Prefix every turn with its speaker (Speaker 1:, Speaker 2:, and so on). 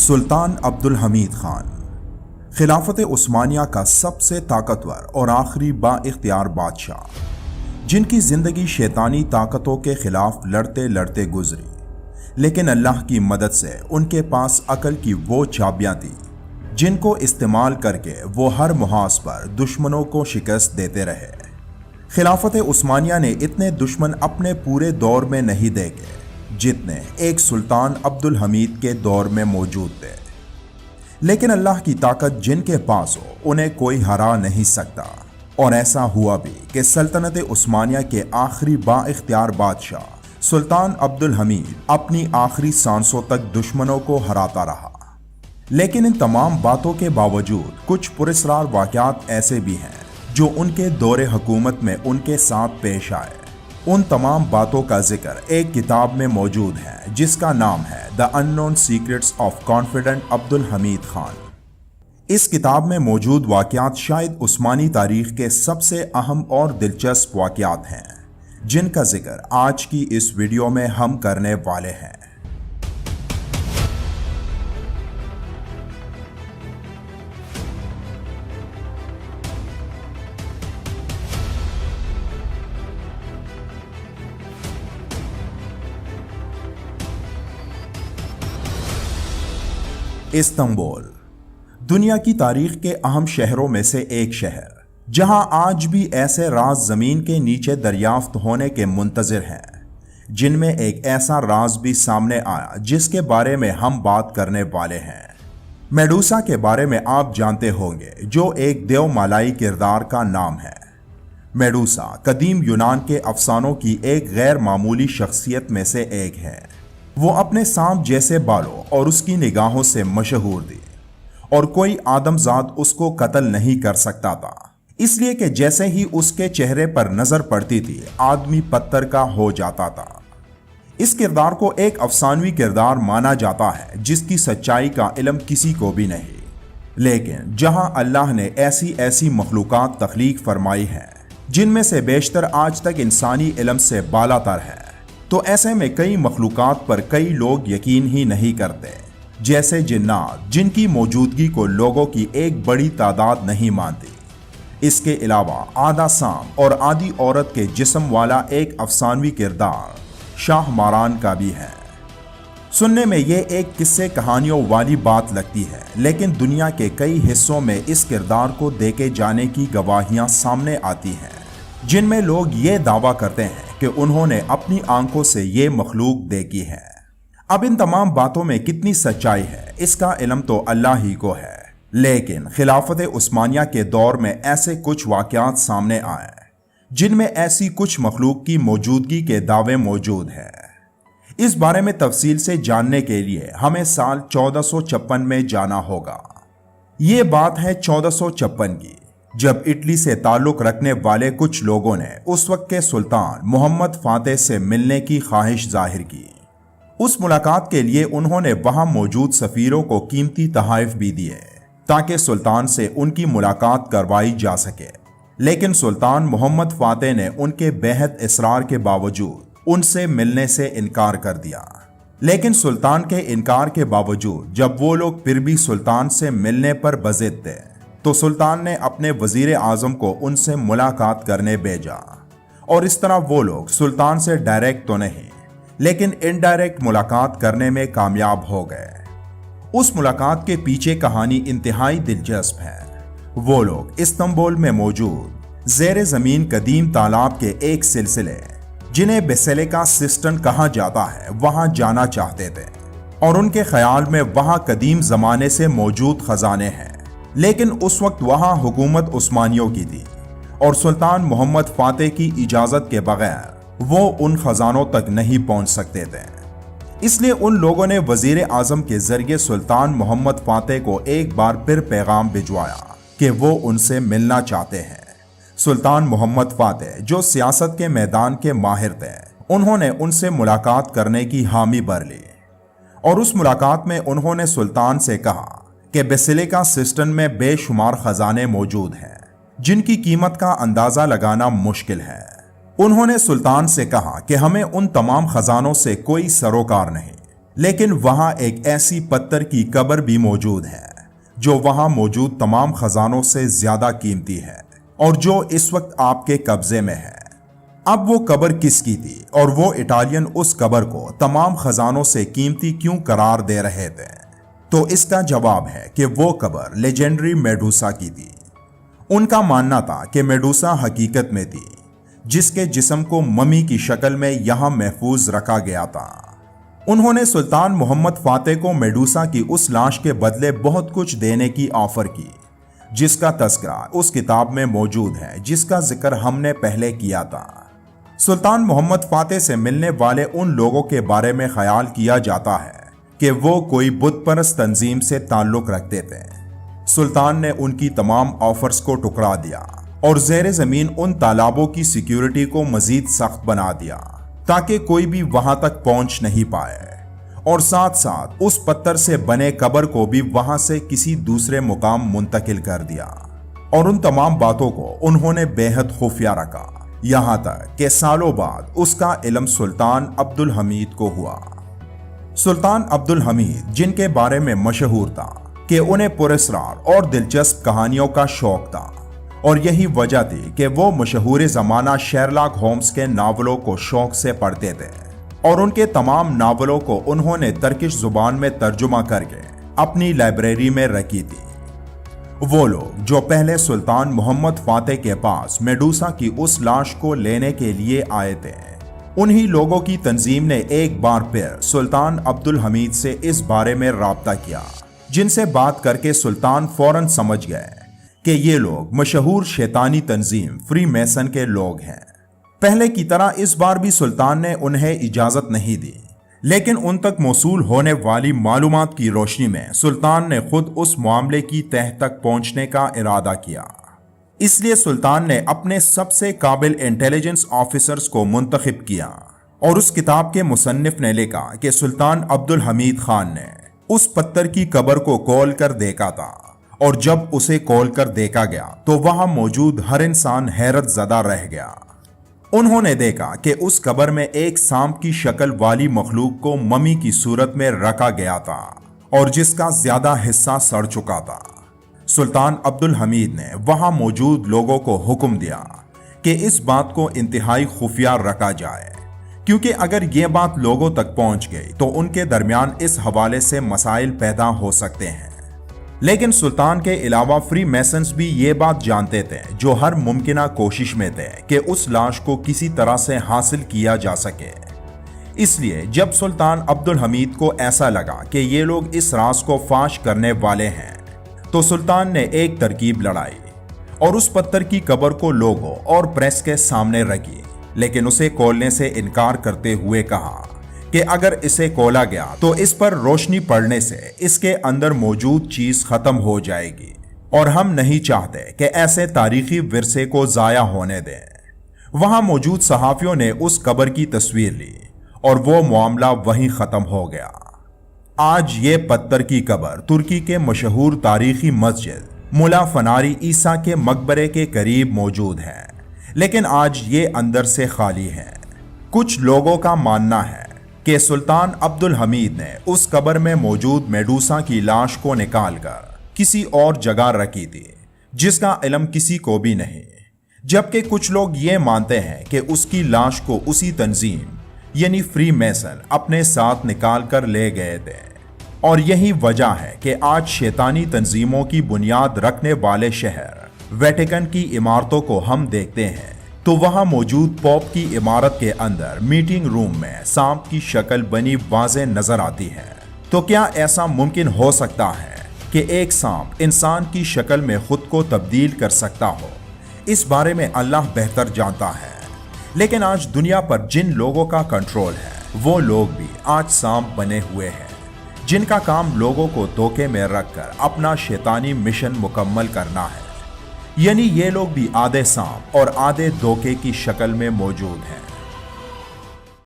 Speaker 1: سلطان عبدالحمید خان خلافت عثمانیہ کا سب سے طاقتور اور آخری با اختیار بادشاہ، جن کی زندگی شیطانی طاقتوں کے خلاف لڑتے لڑتے گزری، لیکن اللہ کی مدد سے ان کے پاس عقل کی وہ چابیاں تھیں جن کو استعمال کر کے وہ ہر محاذ پر دشمنوں کو شکست دیتے رہے۔ خلافت عثمانیہ نے اتنے دشمن اپنے پورے دور میں نہیں دیکھے جتنے ایک سلطان عبدالحمید کے دور میں موجود تھے، لیکن اللہ کی طاقت جن کے پاس ہو انہیں کوئی ہرا نہیں سکتا، اور ایسا ہوا بھی کہ سلطنت عثمانیہ کے آخری با اختیار بادشاہ سلطان عبدالحمید اپنی آخری سانسوں تک دشمنوں کو ہراتا رہا۔ لیکن ان تمام باتوں کے باوجود کچھ پراسرار واقعات ایسے بھی ہیں جو ان کے دور حکومت میں ان کے ساتھ پیش آئے۔ ان تمام باتوں کا ذکر ایک کتاب میں موجود ہے جس کا نام ہے The Unknown Secrets of Confident Abdul Hamid Khan. اس کتاب میں موجود واقعات شاید عثمانی تاریخ کے سب سے اہم اور دلچسپ واقعات ہیں جن کا ذکر آج کی اس ویڈیو میں ہم کرنے والے ہیں۔ استنبول دنیا کی تاریخ کے اہم شہروں میں سے ایک شہر، جہاں آج بھی ایسے راز زمین کے نیچے دریافت ہونے کے منتظر ہیں، جن میں ایک ایسا راز بھی سامنے آیا جس کے بارے میں ہم بات کرنے والے ہیں۔ میڈوسا کے بارے میں آپ جانتے ہوں گے، جو ایک دیو مالائی کردار کا نام ہے۔ میڈوسا قدیم یونان کے افسانوں کی ایک غیر معمولی شخصیت میں سے ایک ہے۔ وہ اپنے سانپ جیسے بالوں اور اس کی نگاہوں سے مشہور تھی، اور کوئی آدمزاد اس کو قتل نہیں کر سکتا تھا، اس لیے کہ جیسے ہی اس کے چہرے پر نظر پڑتی تھی آدمی پتھر کا ہو جاتا تھا۔ اس کردار کو ایک افسانوی کردار مانا جاتا ہے جس کی سچائی کا علم کسی کو بھی نہیں، لیکن جہاں اللہ نے ایسی مخلوقات تخلیق فرمائی ہیں جن میں سے بیشتر آج تک انسانی علم سے بالا تر ہے، تو ایسے میں کئی مخلوقات پر کئی لوگ یقین ہی نہیں کرتے، جیسے جنات جن کی موجودگی کو لوگوں کی ایک بڑی تعداد نہیں مانتی۔ اس کے علاوہ آدھا سانپ اور آدھی عورت کے جسم والا ایک افسانوی کردار شاہ ماران کا بھی ہے۔ سننے میں یہ ایک قصے کہانیوں والی بات لگتی ہے، لیکن دنیا کے کئی حصوں میں اس کردار کو دیکھے جانے کی گواہیاں سامنے آتی ہیں، جن میں لوگ یہ دعویٰ کرتے ہیں کہ انہوں نے اپنی آنکھوں سے یہ مخلوق دیکھی ہے۔ اب ان تمام باتوں میں کتنی سچائی ہے اس کا علم تو اللہ ہی کو ہے، لیکن خلافت عثمانیہ کے دور میں ایسے کچھ واقعات سامنے آئے جن میں ایسی کچھ مخلوق کی موجودگی کے دعوے موجود ہیں۔ اس بارے میں تفصیل سے جاننے کے لیے ہمیں سال 1456 میں جانا ہوگا۔ یہ بات ہے 1456 کی، جب اٹلی سے تعلق رکھنے والے کچھ لوگوں نے اس وقت کے سلطان محمد فاتح سے ملنے کی خواہش ظاہر کی۔ اس ملاقات کے لیے انہوں نے وہاں موجود سفیروں کو قیمتی تحائف بھی دیے تاکہ سلطان سے ان کی ملاقات کروائی جا سکے، لیکن سلطان محمد فاتح نے ان کے بےحد اصرار کے باوجود ان سے ملنے سے انکار کر دیا۔ لیکن سلطان کے انکار کے باوجود جب وہ لوگ پھر بھی سلطان سے ملنے پر بضد تھے، تو سلطان نے اپنے وزیر اعظم کو ان سے ملاقات کرنے بھیجا، اور اس طرح وہ لوگ سلطان سے ڈائریکٹ تو نہیں لیکن انڈائریکٹ ملاقات کرنے میں کامیاب ہو گئے۔ اس ملاقات کے پیچھے کہانی انتہائی دلچسپ ہے۔ وہ لوگ استنبول میں موجود زیر زمین قدیم تالاب کے ایک سلسلے، جنہیں بیسیلیکا سسٹن کہا جاتا ہے، وہاں جانا چاہتے تھے، اور ان کے خیال میں وہاں قدیم زمانے سے موجود خزانے ہیں، لیکن اس وقت وہاں حکومت عثمانیوں کی تھی، اور سلطان محمد فاتح کی اجازت کے بغیر وہ ان خزانوں تک نہیں پہنچ سکتے تھے۔ اس لیے ان لوگوں نے وزیر اعظم کے ذریعے سلطان محمد فاتح کو ایک بار پھر پیغام بھجوایا کہ وہ ان سے ملنا چاہتے ہیں۔ سلطان محمد فاتح، جو سیاست کے میدان کے ماہر تھے، انہوں نے ان سے ملاقات کرنے کی حامی بھر لی، اور اس ملاقات میں انہوں نے سلطان سے کہا کہ بیسیلیکا سسٹن میں بے شمار خزانے موجود ہیں جن کی قیمت کا اندازہ لگانا مشکل ہے۔ انہوں نے سلطان سے کہا کہ ہمیں ان تمام خزانوں سے کوئی سروکار نہیں، लेकिन वहां एक ऐसी पत्थर की कब्र भी मौजूद है जो वहां मौजूद तमाम खजानों से ज्यादा कीमती है और जो इस वक्त आपके कब्जे में है। अब वो कब्र किसकी थी और वो इटालियन उस कब्र को तमाम खजानों से कीमती क्यों करार दे रहे थे? तो इसका जवाब है कि वो कब्र लेजेंडरी मेडूसा की थी। उनका मानना था कि मेडूसा हकीकत में थी, जिसके जिस्म को मम्मी की शक्ल में यहां महफूज रखा गया था। उन्होंने सुल्तान मोहम्मद फातेह को मेडूसा की उस लाश के बदले बहुत कुछ देने की ऑफर की, जिसका तस्करा उस किताब में मौजूद है जिसका जिक्र हमने पहले किया था। सुल्तान मोहम्मद फातेह से मिलने वाले उन लोगों के बारे में ख्याल किया जाता है कि वो कोई बुत परस्त तंजीम से ताल्लुक रखते थे। सुल्तान ने उनकी तमाम ऑफर्स को टुकरा दिया और ज़ेरे ज़मीन उन तालाबों की सिक्योरिटी को मजीद सख्त बना दिया ताकि कोई भी वहां तक पहुंच नहीं पाए, और साथ साथ उस पत्थर से बने कब्र को भी वहां से किसी दूसरे मुकाम मुंतकिल कर दिया। और उन तमाम बातों को उन्होंने बेहद खुफिया रखा, यहां तक कि सालों बाद उसका इल्म सुल्तान अब्दुल हमीद को हुआ। सुल्तान अब्दुल हमीद, जिनके बारे में मशहूर था कि उन्हें पुरस्कार और दिलचस्प कहानियों का शौक था, और यही वजह थी कि वो मशहूर ज़माना शेरलॉक होम्स के नावलों को शौक से पढ़ते थे, और उनके तमाम नावलों को उन्होंने तर्किश जुबान में तर्जुमा करके अपनी लाइब्रेरी में रखी थी। वो लोग जो पहले सुल्तान मोहम्मद फातेह के पास मेडूसा की उस लाश को लेने के लिए आए थे, उन्हीं लोगों की तंजीम ने एक बार फिर सुल्तान अब्दुल हमीद से इस बारे में राब्ता किया, जिनसे बात करके सुल्तान फौरन समझ गए कि ये लोग मशहूर शैतानी तंजीम फ्री मैसन के लोग हैं। पहले की तरह इस बार भी सुल्तान ने उन्हें इजाजत नहीं दी, लेकिन उन तक मौसूल होने वाली मालूमात की रोशनी में सुल्तान ने खुद उस मामले की तह तक पहुंचने का इरादा किया। इसलिए सुल्तान ने अपने सबसे काबिल इंटेलिजेंस ऑफिसर्स को मुंतखब किया, और उस किताब के मुसन्निफ ने लिखा कि सुल्तान अब्दुल हमीद खान ने उस पत्थर की कब्र को खोल कर देखा था, और जब उसे खोल कर देखा गया तो वहां मौजूद हर इंसान हैरत ज़दा रह गया। उन्होंने देखा कि उस कब्र में एक सांप की शक्ल वाली मखलूक को मम्मी की सूरत में रखा गया था, और जिसका ज्यादा हिस्सा सड़ चुका था। सुल्तान अब्दुल हमीद ने वहां मौजूद लोगों को हुक्म दिया कि इस बात को इंतहाई खुफिया रखा जाए, क्योंकि अगर ये बात लोगों तक पहुंच गई तो उनके दरमियान इस हवाले से मसाइल पैदा हो सकते हैं। लेकिन सुल्तान के अलावा फ्री मैसन्स भी ये बात जानते थे, जो हर मुमकिना कोशिश में थे कि उस लाश को किसी तरह से हासिल किया जा सके। इसलिए जब सुल्तान अब्दुल हमीद को ऐसा लगा कि ये लोग इस राज को फाश करने वाले हैं, तो सुल्तान ने एक तरकीब लड़ाई और उस पत्थर की कब्र को लोगों और प्रेस के सामने रखी, लेकिन उसे खोलने से इनकार करते हुए कहा कि अगर इसे खोला गया तो इस पर रोशनी पड़ने से इसके अंदर मौजूद चीज खत्म हो जाएगी, और हम नहीं चाहते कि ऐसे तारीखी विरसे को जाया होने दें। वहां मौजूद सहाफियों ने उस कब्र की तस्वीर ली और वो मामला वहीं खत्म हो गया। आज ये पत्थर की कब्र तुर्की के मशहूर तारीखी मस्जिद मुला फनारी ईसा के मकबरे के करीब मौजूद है, लेकिन आज ये अंदर से खाली है। कुछ लोगों का मानना है कि सुल्तान अब्दुल हमीद ने उस कब्र में मौजूद मेडूसा की लाश को निकालकर किसी और जगह रखी थी, जिसका इल्म किसी को भी नहीं, जबकि कुछ लोग ये मानते हैं कि उसकी लाश को उसी तंजीम यानी फ्री मैसन अपने साथ निकाल कर ले गए थे। और यही वजह है कि आज शैतानी तंजीमों की बुनियाद रखने वाले शहर वेटिकन की इमारतों को हम देखते हैं तो वहां मौजूद पोप की इमारत के अंदर मीटिंग रूम में सांप की शक्ल बनी वाज़े नजर आती है। तो क्या ऐसा मुमकिन हो सकता है कि एक सांप इंसान की शक्ल में खुद को तब्दील कर सकता हो? इस बारे में अल्लाह बेहतर जानता है, लेकिन आज दुनिया पर जिन लोगों का कंट्रोल है वो लोग भी आज सांप बने हुए हैं, जिनका काम लोगों को धोखे में रखकर अपना शैतानी मिशन मुकम्मल करना है। यानी ये लोग भी आधे सांप और आधे धोखे की शक्ल में मौजूद हैं।